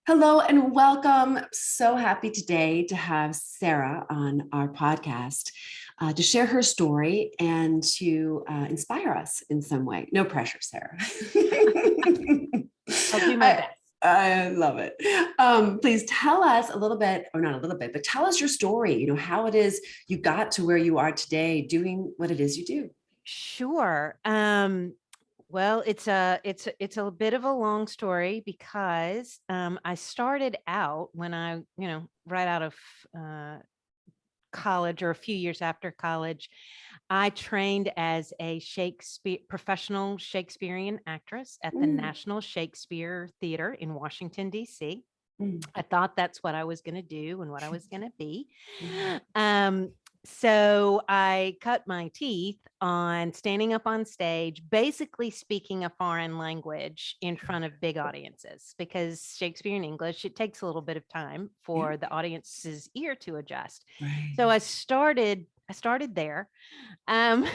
Hello and welcome. So happy today to have Sarah on our podcast to share her story and to inspire us in some way. No pressure, Sarah. I'll do my I, best. I love it. Please tell us a little bit, or not a little bit, but tell us your story. How it is you got to where you are today doing what it is you do. Sure. Well, it's a bit of a long story because I started out when right out of uh, college or a few years after college, I trained as a professional Shakespearean actress at the Mm, National Shakespeare Theater in Washington, D.C. mm, I thought that's what I was going to do and what I was going to be. mm, Um, so I cut my teeth on standing up on stage, basically speaking a foreign language in front of big audiences, because Shakespeare in English, it takes a little bit of time yeah, for the audience's ear to adjust. right. So I started there. Um,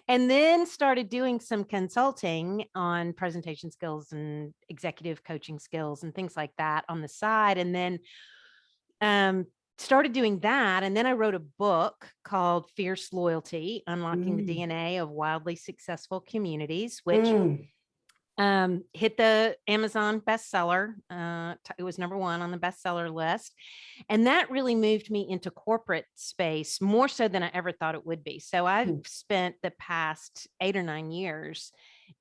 and then started doing some consulting on presentation skills and executive coaching skills and things like that on the side. And then um, started doing that. And then I wrote a book called Fierce Loyalty: Unlocking the Mm, DNA of Wildly Successful Communities, which mm, hit the Amazon bestseller. It was number one on the bestseller list. And that really moved me into corporate space more so than I ever thought it would be. So I've mm. spent the past 8 or 9 years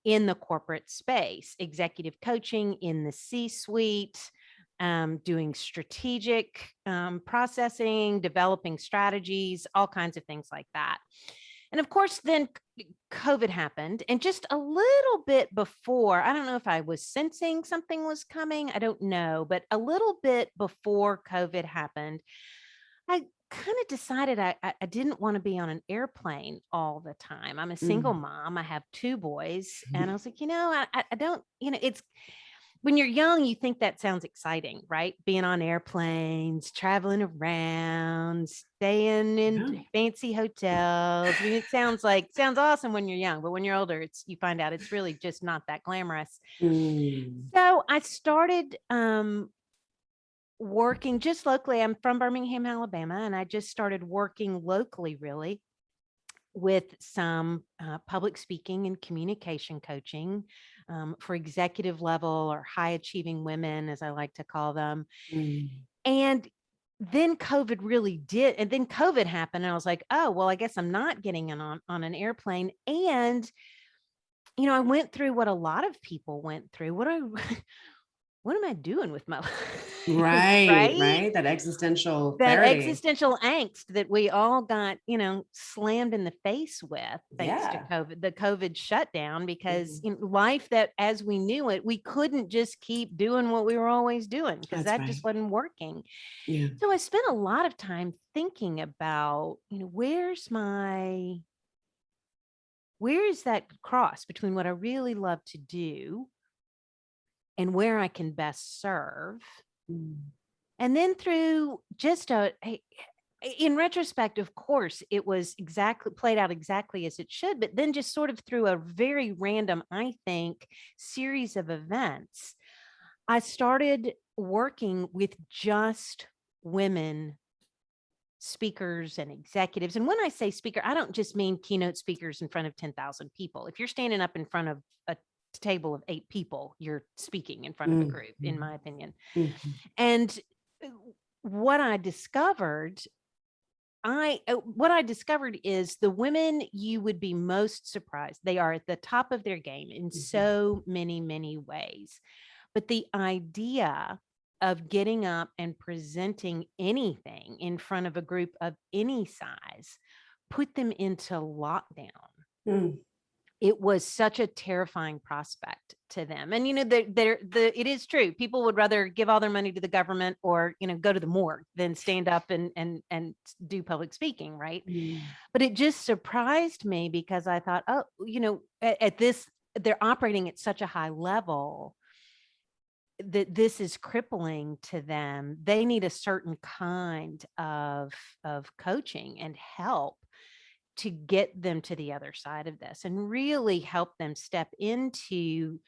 in the corporate space, executive coaching in the C-suite, doing strategic processing, developing strategies, all kinds of things like that. And of course, then COVID happened. And just a little bit before, I don't know if I was sensing something was coming, I don't know, but a little bit before COVID happened, I kind of decided I didn't want to be on an airplane all the time. I'm a single Mm. mom. I have two boys. And I was like, I don't, it's when you're young, you think that sounds exciting, right? Being on airplanes, traveling around, staying in Yeah. fancy hotels. I mean, sounds awesome when you're young, but when you're older, you find out it's really just not that glamorous. Mm, So I started working just locally. I'm from Birmingham, Alabama, and I just started working locally, really, with some public speaking and communication coaching for executive level or high achieving women, as I like to call them. mm. And then COVID really did. And then COVID happened. And I was like, oh, well, I guess I'm not getting on an airplane. And, I went through what a lot of people went through. What am I doing with my life? Right, Right? right. That existential That clarity. existential angst that we all got, slammed in the face with thanks to Yeah. the COVID shutdown, because Mhm. life that as we knew it, we couldn't just keep doing what we were always doing because That's that just right. wasn't working. Yeah. So I spent a lot of time thinking about, where is that cross between what I really love to do and where I can best serve? Mm. And then through just in retrospect, of course, it was exactly played out exactly as it should, but then just sort of through a very random, I think, series of events, I started working with just women speakers and executives. And when I say speaker, I don't just mean keynote speakers in front of 10,000 people. If you're standing up in front of a table of 8 people, you're speaking in front of a Mm, group, in mm, my opinion. mhm, And what I discovered what I discovered is the women you would be most surprised. They are at the top of their game in mhm. so many, many ways. But the idea of getting up and presenting anything in front of a group of any size put them into lockdown. Mm. It was such a terrifying prospect to them. And it is true. People would rather give all their money to the government or go to the morgue than stand up and do public speaking, right? Mm. But it just surprised me because I thought, oh, at this, they're operating at such a high level that this is crippling to them. They need a certain kind of coaching and help to get them to the other side of this and really help them step into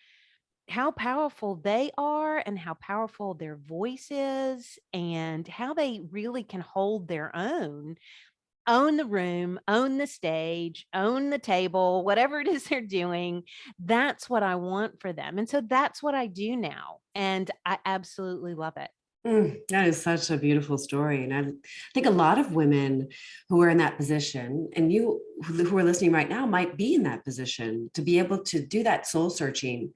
how powerful they are and how powerful their voice is and how they really can hold their own the room, own the stage, own the table, whatever it is they're doing. That's what I want for them. And so that's what I do now. And I absolutely love it. That is such a beautiful story. And I think a lot of women who are in that position, and you who are listening right now might be in that position to be able to do that soul searching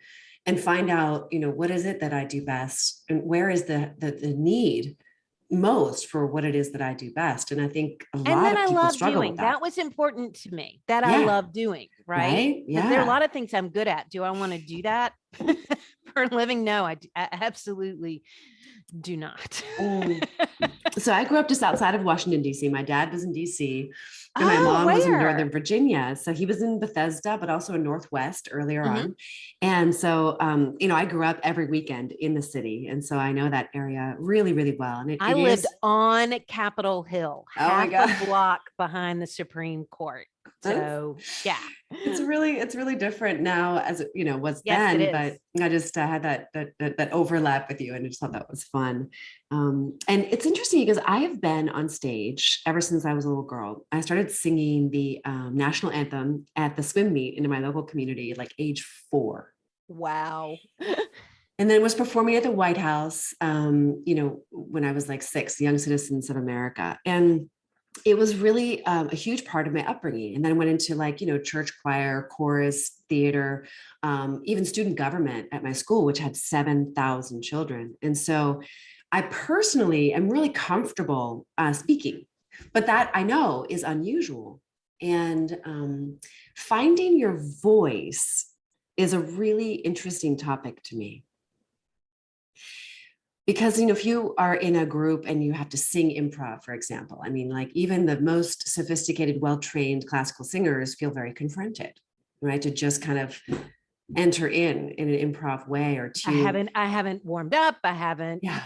and find out, what is it that I do best and where is the need most for what it is that I do best. And I think a And lot that of I people love struggle with doing. that. That was important to me, that I Yeah. love doing, right? Right. Because there are a Yeah. lot of things I'm good at. Do I want to do that for a living? No, I absolutely do not. Mm. So I grew up just outside of Washington, D.C. My dad was in D.C. and my Oh, mom was in Northern where? Virginia. So he was in Bethesda, but also in Northwest earlier Mhm. on. And so, I grew up every weekend in the city. And so I know that area really, really well. And I it lived is, on Capitol Hill, oh my half a God. block behind the Supreme Court. So, yeah. It's really different now as it was Yes, it then, but is. I just had that overlap with you, and I just thought that was fun. And it's interesting because I have been on stage ever since I was a little girl. I started singing the national anthem at the swim meet in my local community, like age 4, Wow. and then was performing at the White House, when I was like 6, Young Citizens of America, and it was really a huge part of my upbringing. And then I went into like, church choir, chorus, theater, even student government at my school, which had 7,000 children. And so I personally am really comfortable speaking, but that I know is unusual. And finding your voice is a really interesting topic to me. Because if you are in a group and you have to sing improv, for example, I mean, like even the most sophisticated, well-trained classical singers feel very confronted, right, to just kind of enter in an improv way, or to, I haven't warmed up. I haven't. yeah,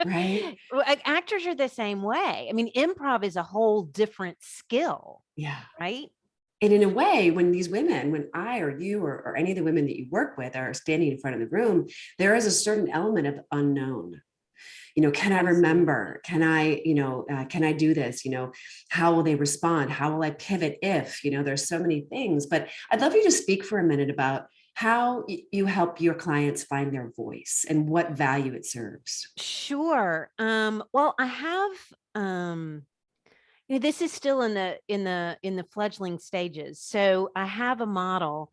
right, Actors are the same way. I mean, improv is a whole different skill, yeah. right? And in a way, when I or you or any of the women that you work with are standing in front of the room, there is a certain element of unknown. Can I Absolutely. remember? Can I do this? How will they respond? How will I pivot if, there's so many things. But I'd love you to speak for a minute about how you help your clients find their voice and what value it serves. Sure. Well, I have this is still in the fledgling stages. So I have a model.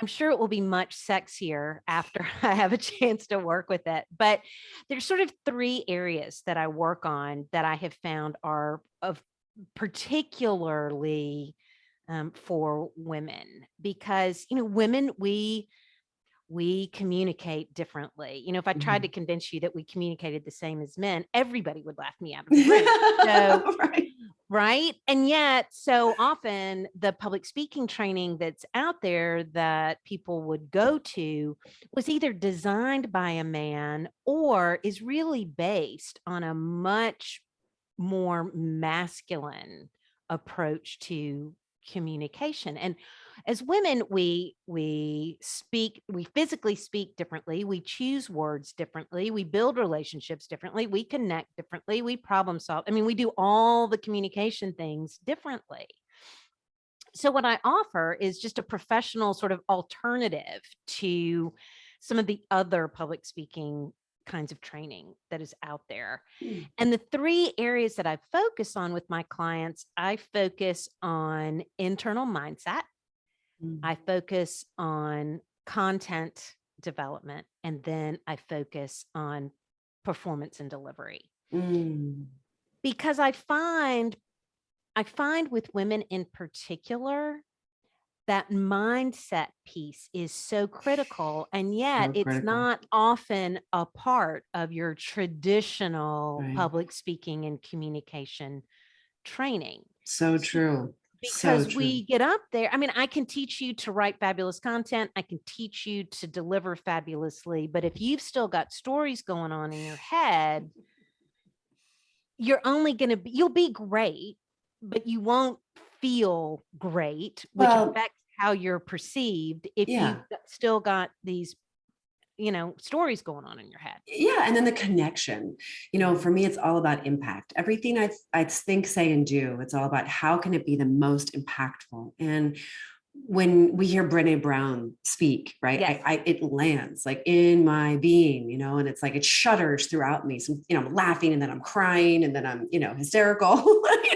I'm sure it will be much sexier after I have a chance to work with it. But there's sort of 3 areas that I work on that I have found are of particularly for women, because women, we communicate differently. If I tried to Mhm. convince you that we communicated the same as men, everybody would laugh me out of the room. So, Right. right. And yet, so often the public speaking training that's out there that people would go to was either designed by a man or is really based on a much more masculine approach to communication. And as women, we physically speak differently, we choose words differently, we build relationships differently, we connect differently, we problem solve. I mean, we do all the communication things differently. So what I offer is just a professional sort of alternative to some of the other public speaking kinds of training that is out there. Mm. And the 3 areas that I focus on with my clients, I focus on internal mindset, Mm. I focus on content development, and then I focus on performance and delivery. Mm. Because I find with women in particular, that mindset piece is so critical, and yet So it's critical. not often a part of your traditional Right. public speaking and communication training. So So, true. So because true. we get up there, I mean, I can teach you to write fabulous content, I can teach you to deliver fabulously, but if you've still got stories going on in your head, you're only going to be, you'll be great, but you won't feel great, which Well, affects how you're perceived if you've yeah. still got these stories going on in your head. Yeah. And then the connection, for me, it's all about impact. Everything I think, say, and do, it's all about how can it be the most impactful. And when we hear Brené Brown speak, right, Yes. it lands like in my being, and it's like it shudders throughout me. So, I'm laughing and then I'm crying and then I'm, hysterical.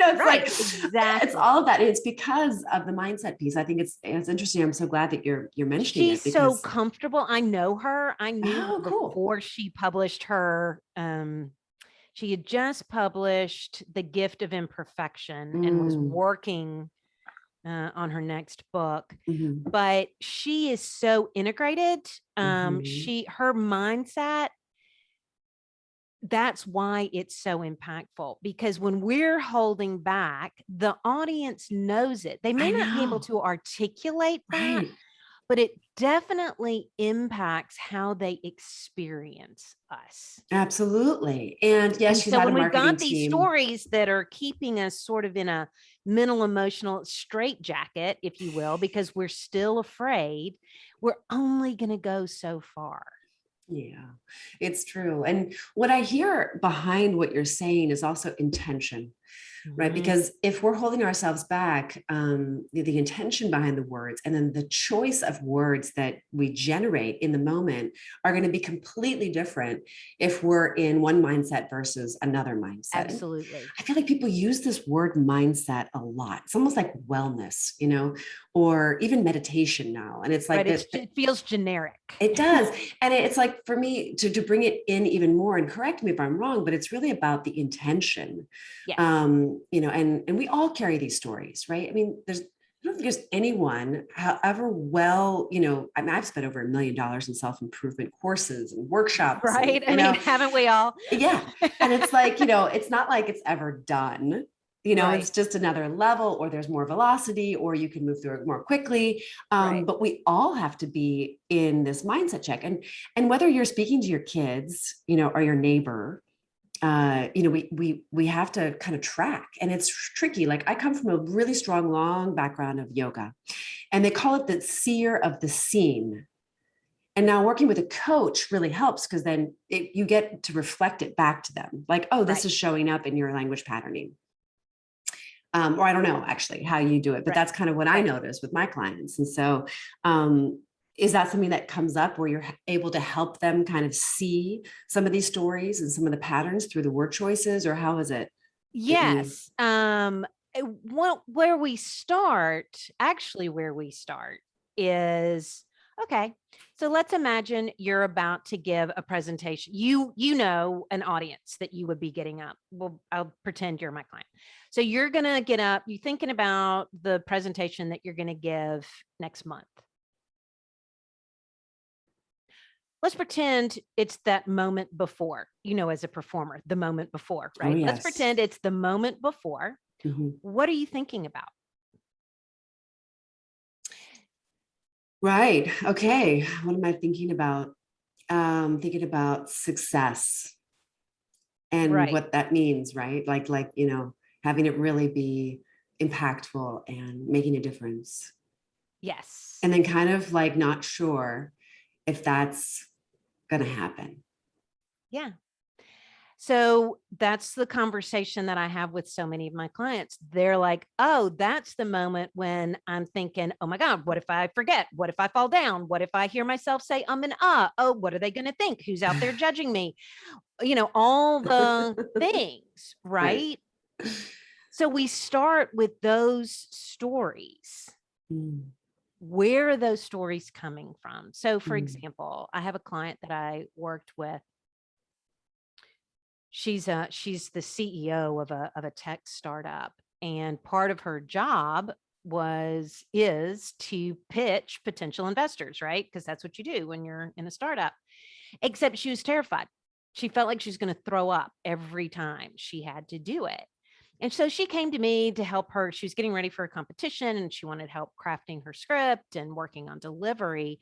It's Right. like Exactly. it's all of that. It's because of the mindset piece. I think it's interesting. I'm so glad that you're mentioning She's it so because comfortable. I know her. I knew her cool. before she published her. She had just published The Gift of Imperfection and was working on her next book. Mm-hmm. But she is so integrated. Mm-hmm. Her mindset, that's why it's so impactful, because when we're holding back, the audience knows it. They may I not be able know. to articulate that, Right. but it definitely impacts how they experience us. Absolutely. And yes, And she's so had a when we've marketing got these team. stories that are keeping us sort of in a mental emotional straitjacket, if you will, because we're still afraid, we're only going to go so far. Yeah, it's true. And what I hear behind what you're saying is also intention. Right. Mhm. Because if we're holding ourselves back, the intention behind the words and then the choice of words that we generate in the moment are going to be completely different if we're in one mindset versus another mindset. And Absolutely. I feel like people use this word mindset a lot. It's almost like wellness, or even meditation now. And it's like Right. that. It feels generic. It does. And it's like for me to bring it in even more, and correct me if I'm wrong, but it's really about the intention. Yes. And we all carry these stories, right? I mean, I don't think there's anyone, however well, I mean, I've spent over $1 million in self-improvement courses and workshops and, Right. I mean, haven't we all? yeah. And it's like, it's not like it's ever done. Right. It's just another level, or there's more velocity, or you can move through it more quickly. Right. But we all have to be in this mindset check. And whether you're speaking to your kids, or your neighbor, we have to kind of track, and it's tricky. Like I come from a really strong, long background of yoga, and they call it the seer of the scene. And now working with a coach really helps because then you get to reflect it back to them. Like, oh, this Right. is showing up in your language patterning. Or I don't know actually how you do it, but Right. that's kind of what I notice with my clients. And so, is that something that comes up where you're able to help them kind of see some of these stories and some of the patterns through the word choices, or how is it that you? Yes. Where we start, is okay. So let's imagine you're about to give a presentation. You know an audience that you would be getting up. Well, I'll pretend you're my client. So you're gonna get up. You're thinking about the presentation that you're gonna give next month. Let's pretend it's that moment before, as a performer, the moment before, Oh right? Let's yes. pretend it's the moment before. Mm-hmm. What are you thinking about? Right. Okay. What am I thinking about? Thinking about success and Right. what that means, right? Like, having it really be impactful and making a difference. Yes. And then kind of like not sure if that's going to happen. Yeah. So that's the conversation that I have with so many of my clients. They're like, oh, that's the moment when I'm thinking, oh my God, what if I forget? What if I fall down? What if I hear myself say, and oh, what are they going to think? Who's out there judging me? All the things, Right. right? So we start with those stories. Mm, Where are those stories coming from? So, for mm, example, I have a client that I worked with. She's the CEO of a tech startup, and part of her job is to pitch potential investors, right? Because that's what you do when you're in a startup. Except she was terrified. She felt like she was going to throw up every time she had to do it. And so she came to me to help her. She was getting ready for a competition and she wanted help crafting her script and working on delivery.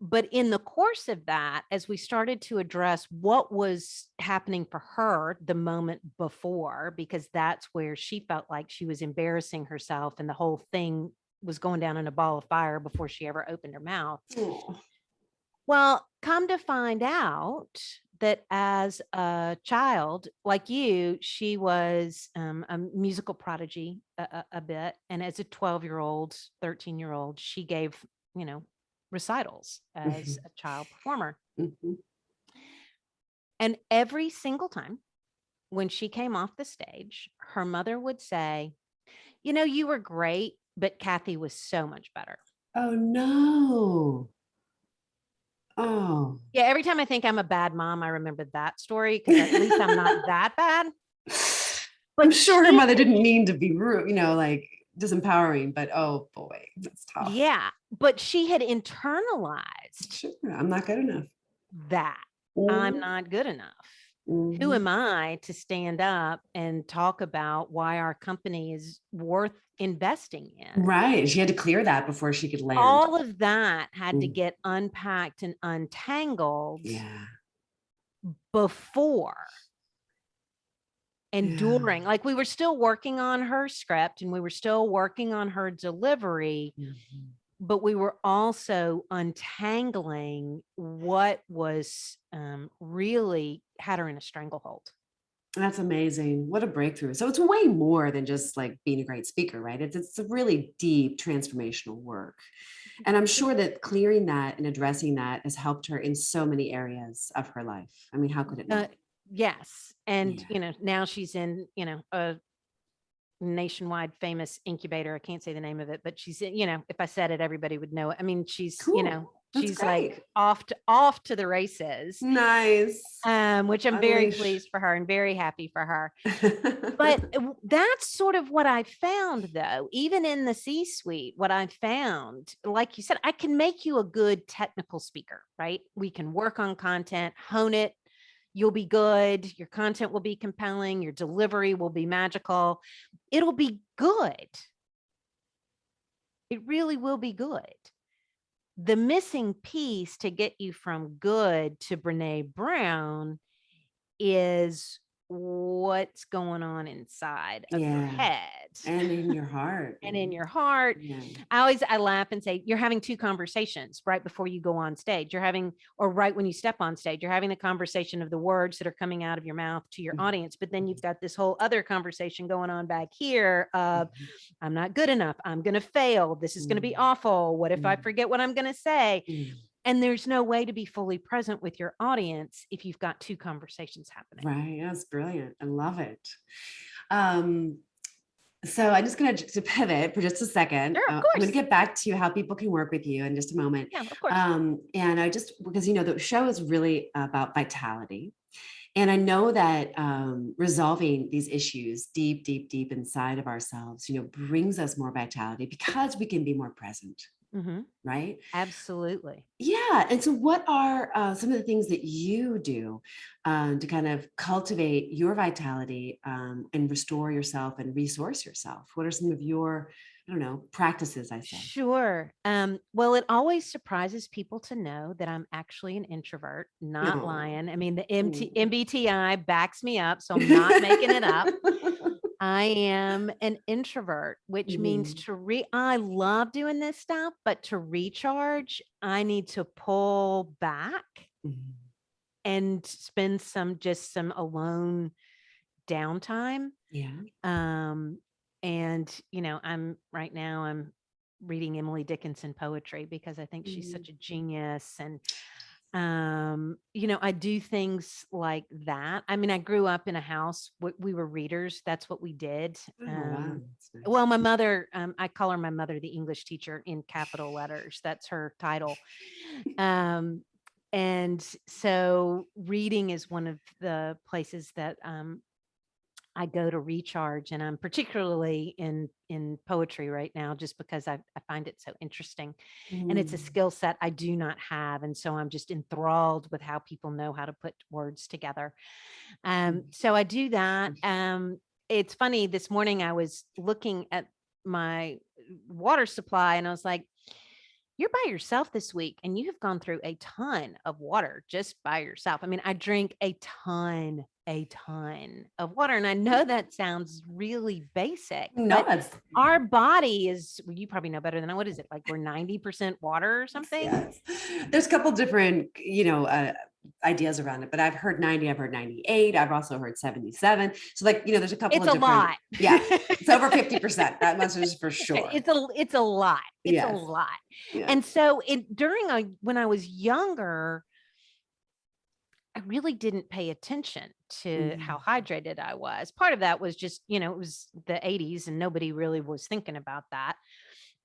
But in the course of that, as we started to address what was happening for her the moment before, because that's where she felt like she was embarrassing herself and the whole thing was going down in a ball of fire before she ever opened her mouth. oh, Well, come to find out that as a child, like you, she was a musical prodigy a bit. And as a 12-year-old, 13-year-old, she gave, you know, recitals as Mhm. a child performer. Mhm. And every single time when she came off the stage, her mother would say, you know, you were great, but Kathy was so much better. Oh no. Oh. Yeah, every time I think I'm a bad mom, I remember that story because at least I'm not that bad. I'm But sure her she mother had, didn't mean to be rude, like disempowering, but oh boy, that's tough. yeah, but she had internalized Sure, I'm not good enough. that I'm Mhm. not good enough. Who Mhm. am I to stand up and talk about why our company is worth investing in? Right. She had to clear that before she could land. All of that had to Mm. get unpacked and untangled Yeah. before and Yeah. during. Like we were still working on her script and we were still working on her delivery, Mhm. but we were also untangling what was really had her in a stranglehold. That's amazing. What a breakthrough. So it's way more than just like being a great speaker, right? It's a really deep transformational work. And I'm sure that clearing that and addressing that has helped her in so many areas of her life. I mean, how could it Uh, not? yes. And, Yeah. you know, now she's in, you know, a nationwide famous incubator. I can't say the name of it, but she's, you know, if I said it, everybody would know it. I mean, she's, you know, Cool. That's she's like great. off to the races, Nice. which I'm very Unleash. pleased for her and very happy for her. But that's sort of what I found, though, even in the C-suite, what I found, like you said, I can make you a good technical speaker, right? We can work on content, hone it. You'll be good. Your content will be compelling. Your delivery will be magical. It'll be good. It really will be good. The missing piece to get you from good to Brene Brown is what's going on inside of your Yeah. head And in your heart. and in Right? your heart. Yeah. I laugh and say, you're having two conversations right before you go on stage. You're having, or right when you step on stage, you're having the conversation of the words that are coming out of your mouth to your Mhm. audience. But then you've got this whole other conversation going on back here of, Mhm. I'm not good enough. I'm going to fail. This is going to be Mhm. awful. What if I Mhm. forget what I'm going to say? Yeah. And there's no way to be fully present with your audience if you've got two conversations happening. Right. That's brilliant. I love it. Um, so I'm just going to pivot for just a second. Sure, of I'm going to course. get back to how people can work with you in just a moment. Yeah, of course. And I just, because, the show is really about vitality. And I know that resolving these issues deep, deep, deep inside of ourselves, brings us more vitality because we can be more present, Mm-hmm. right? Absolutely. Yeah. And so, what are some of the things that you do to kind of cultivate your vitality and restore yourself and resource yourself? What are some of your, I don't know, practices, I say? Sure. Well, it always surprises people to know that I'm actually an introvert, not No. lying. I mean, the Mm. MBTI backs me up, so I'm not making it up. I am an introvert, which means Mhm. I love doing this stuff, but to recharge, I need to pull back Mhm. and spend some alone downtime. Yeah. Um, and I'm reading Emily Dickinson poetry because I think she's Mhm. such a genius. And I do things like that. I mean, I grew up in a house, we were readers. That's what we did. Oh, wow. That's Well, nice. my mother, I call her my mother, the English teacher in capital letters. That's her title. Um, and so reading is one of the places that I go to recharge, and I'm particularly in poetry right now, just because I find it so interesting, and it's a Mm. skill set I do not have, and so I'm just enthralled with how people know how to put words together. So I do that. It's funny. This morning I was looking at my water supply, and I was like, you're by yourself this week and you have gone through a ton of water just by yourself. I mean, I drink a ton of water. And I know that sounds really basic, No, but it's our body is, well, you probably know better than I. What is it? Like we're 90% water or something? yes. There's a couple different, ideas around it, but I've heard 90, I've heard 98, I've also heard 77. So like, there's a couple It's of a different, lot. yeah, it's over 50%. That much is for sure. It's a lot. It's a Yes. lot. Yes. And so when I was younger, I really didn't pay attention to how hydrated I was. Part of that was just, it was the 80s and nobody really was thinking about that.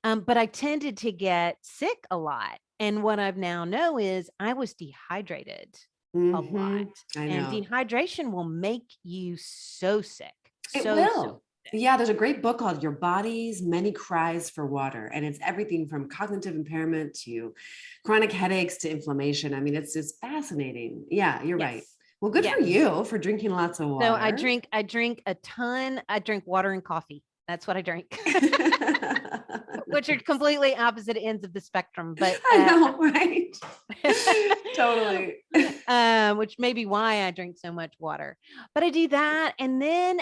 But I tended to get sick a lot. And what I've now know is I was dehydrated a lot. I And know. dehydration will make you so sick. It So will. Yeah, there's a great book called Your Body's Many Cries for Water. And it's everything from cognitive impairment to chronic headaches to inflammation. I mean, it's fascinating. Yeah, you're right. Yes. Well, good for Yes. you for drinking lots of So water. I drink a ton. I drink water and coffee. That's what I drink. Which are completely opposite ends of the spectrum, but I know, right? Totally. Which may be why I drink so much water. But I do that, and then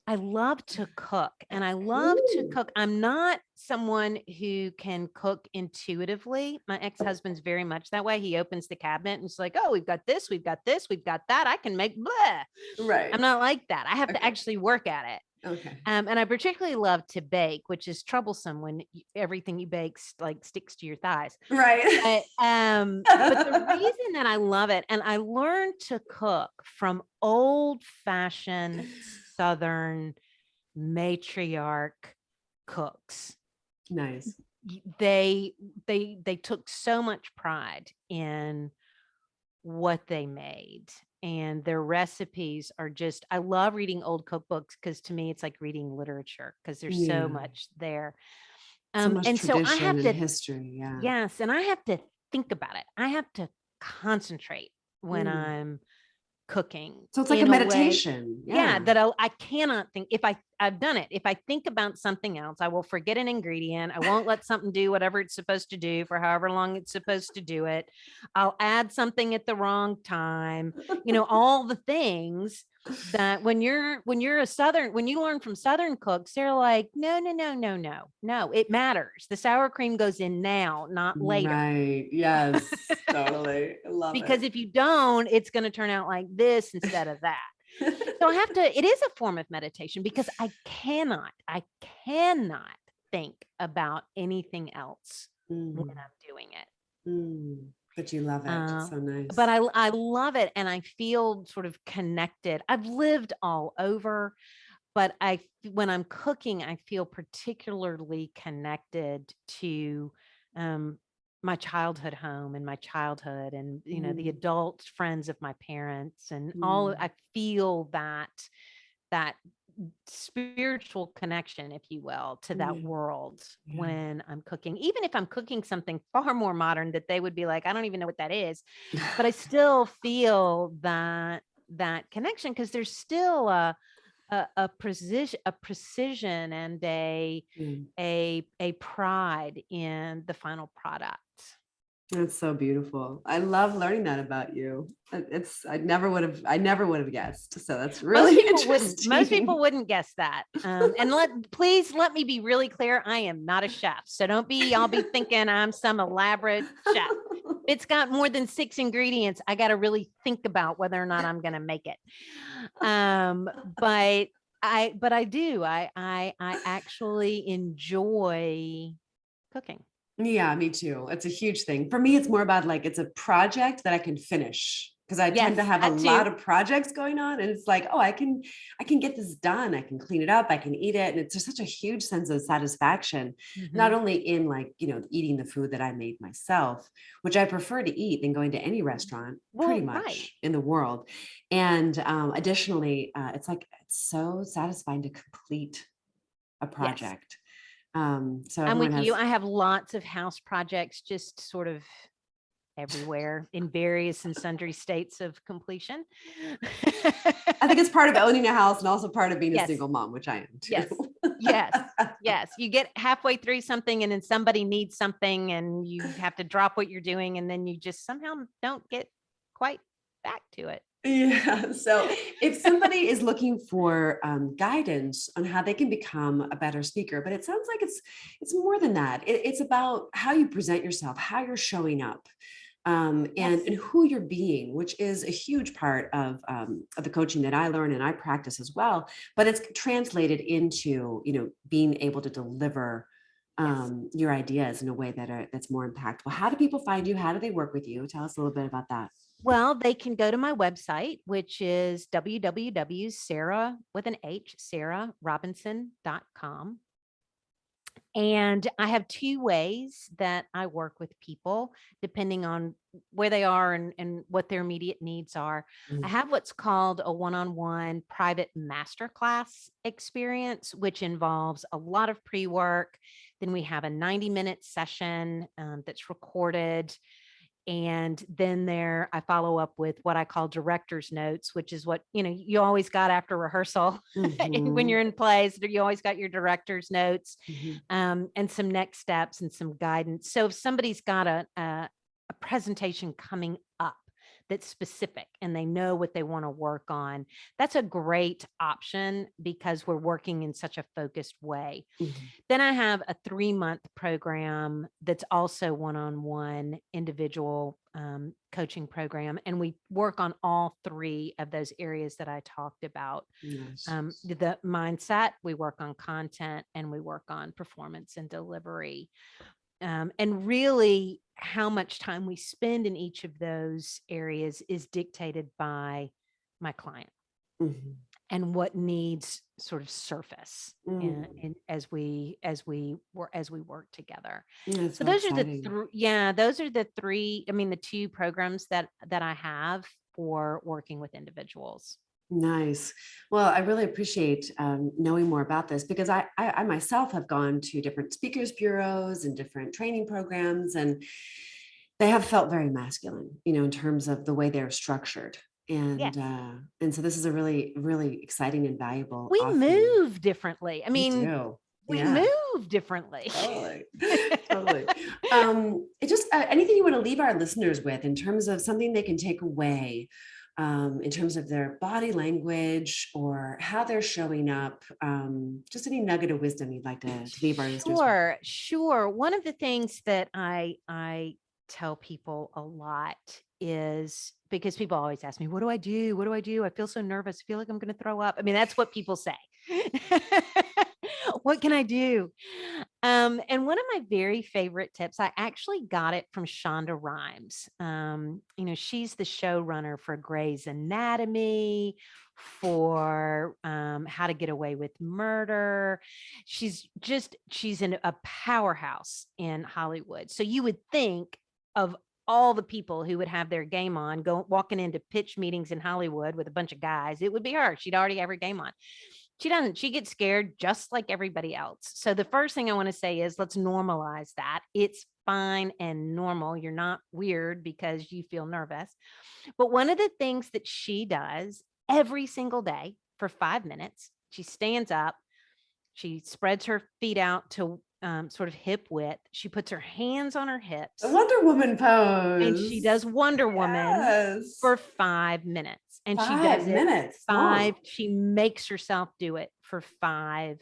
I love to cook, and I love to Ooh. cook. I'm not someone who can cook intuitively. My ex-husband's very much that way. He opens the cabinet and it's like, oh, we've got this, we've got this, we've got that. I can make blah. Right. I'm not like that. I have to Okay. actually work at it. Okay. And I particularly love to bake, which is troublesome when everything you bake like sticks to your thighs. Right. But the reason that I love it, and I learned to cook from old-fashioned Southern matriarch cooks. Nice. They took so much pride in what they made, and their recipes are just, I love reading old cookbooks because to me it's like reading literature because there's so much there. So much And so I tradition have and to, history. Yeah. yes, and I have to think about it. I have to concentrate when I'm cooking So it's like a in a way, meditation. yeah, Yeah. that I cannot think. If I've done it, if I think about something else, I will forget an ingredient. I won't let something do whatever it's supposed to do for however long it's supposed to do it. I'll add something at the wrong time, all the things that when you learn from Southern cooks, they're like, no, no, no, no, no, no, it matters. The sour cream goes in now, not later. Right. Yes. Totally. I love Because it. if you don't, it's going to turn out like this instead of that. So it is a form of meditation because I cannot think about anything else when I'm doing it. But you love it. It's so nice. But I love it, and I feel sort of connected. I've lived all over, but when I'm cooking, I feel particularly connected to my childhood home and my childhood, and the adult friends of my parents, and all. I feel that spiritual connection, if you will, to that world when I'm cooking, even if I'm cooking something far more modern that they would be like, I don't even know what that is, but I still feel that connection because there's still a precision and a pride in the final product. That's so beautiful. I love learning that about you. I never would have guessed. So that's really interesting. Most people wouldn't guess that. And please let me be really clear. I am not a chef. So y'all be thinking I'm some elaborate chef. It's got more than 6 ingredients. I got to really think about whether or not I'm going to make it. But I do. I actually enjoy cooking. Yeah, me too. It's a huge thing. For me, it's more about like it's a project that I can finish because I tend to have a lot of projects going on. And it's like, oh, I can get this done. I can clean it up. I can eat it. And it's just such a huge sense of satisfaction, not only in like, eating the food that I made myself, which I prefer to eat than going to any restaurant pretty much in the world. And additionally, it's so satisfying to complete a project. So I'm with you. I have lots of house projects just sort of everywhere in various and sundry states of completion. I think it's part of owning a house and also part of being a single mom, which I am too. Yes. Yes. Yes. You get halfway through something and then somebody needs something and you have to drop what you're doing and then you just somehow don't get quite back to it. Yeah. So if somebody is looking for guidance on how they can become a better speaker, but it sounds like it's more than that. It's about how you present yourself, how you're showing up, Yes. and who you're being, which is a huge part of the coaching that I learn and I practice as well. But it's translated into, being able to deliver Yes. your ideas in a way that's more impactful. How do people find you? How do they work with you? Tell us a little bit about that. Well, they can go to my website, which is www.sarah with an H, sarahrobinson.com. And I have two ways that I work with people, depending on where they are and what their immediate needs are. I Mm. have what's called a one-on-one private masterclass experience, which involves a lot of pre-work. Then we have a 90-minute session that's recorded. And then there, I follow up with what I call director's notes, which is what, you always got after rehearsal. And when Mhm. you're in plays, you always got your director's notes, Mhm. and some next steps and some guidance. So if somebody's got a presentation coming up that's specific and they know what they want to work on, that's a great option because we're working in such a focused way. Mhm. Then I have a 3-month program that's also one-on-one individual coaching program. And we work on all three of those areas that I talked about. Yes. The mindset, we work on content, and we work on performance and delivery. And really, how much time we spend in each of those areas is dictated by my client Mhm. and what needs sort of surface Mm. and as we work together. That's So so those are the exciting. those are the three, I mean, the two programs that I have for working with individuals. Nice. Well, I really appreciate knowing more about this because I myself have gone to different speakers bureaus and different training programs, and they have felt very masculine, in terms of the way they're structured. And Yes. so this is a really, really exciting and valuable We offering. move differently. I We mean, do. we Yeah, move differently. totally. Totally. It just anything you want to leave our listeners with in terms of something they can take away, in terms of their body language or how they're showing up. Just any nugget of wisdom you'd like to leave our listeners with. Sure, sure. One of the things that I tell people a lot is because people always ask me, "What do I do? What do I do? I feel so nervous. I feel like I'm going to throw up." I mean, that's what people say. What can I do? And one of my very favorite tips, I actually got it from Shonda Rhimes. She's the showrunner for Grey's Anatomy, for How to Get Away with Murder. She's in a powerhouse in Hollywood. So you would think of all the people who would have their game on, walking into pitch meetings in Hollywood with a bunch of guys, it would be her. She'd already have her game on. She doesn't. She gets scared just like everybody else. So the first thing I want to say is let's normalize that. It's fine and normal. You're not weird because you feel nervous. But one of the things that she does every single day for 5 minutes, she stands up, she spreads her feet out to sort of hip width. She puts her hands on her The hips Wonder Woman and she pose. does Wonder Woman Yes. for 5 minutes. And she does Five it minutes long. she makes herself do it for 5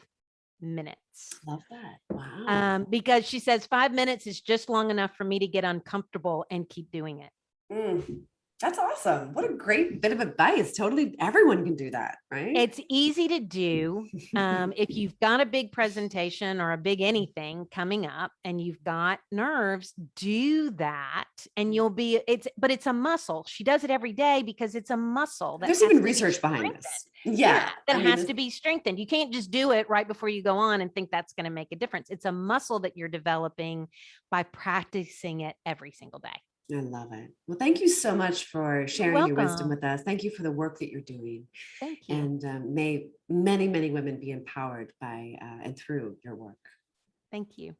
minutes. Love that. Wow. Because she says 5 minutes is just long enough for me to get uncomfortable and keep doing it. Mm. That's awesome. What a great bit of advice. Totally, everyone can do that, right? It's easy to do. If you've got a big presentation or a big anything coming up and you've got nerves, do that and but it's a muscle. She does it every day because it's a muscle that There's has even to be research behind strengthened. this. Yeah, Yeah. that I mean, has to be strengthened. You can't just do it right before you go on and think that's going to make a difference. It's a muscle that you're developing by practicing it every single day. I love it. Well, thank you so much for You're sharing your wisdom welcome. with us. Thank you for the work that you're doing. Thank you. And may many, many women be empowered by and through your work. Thank you.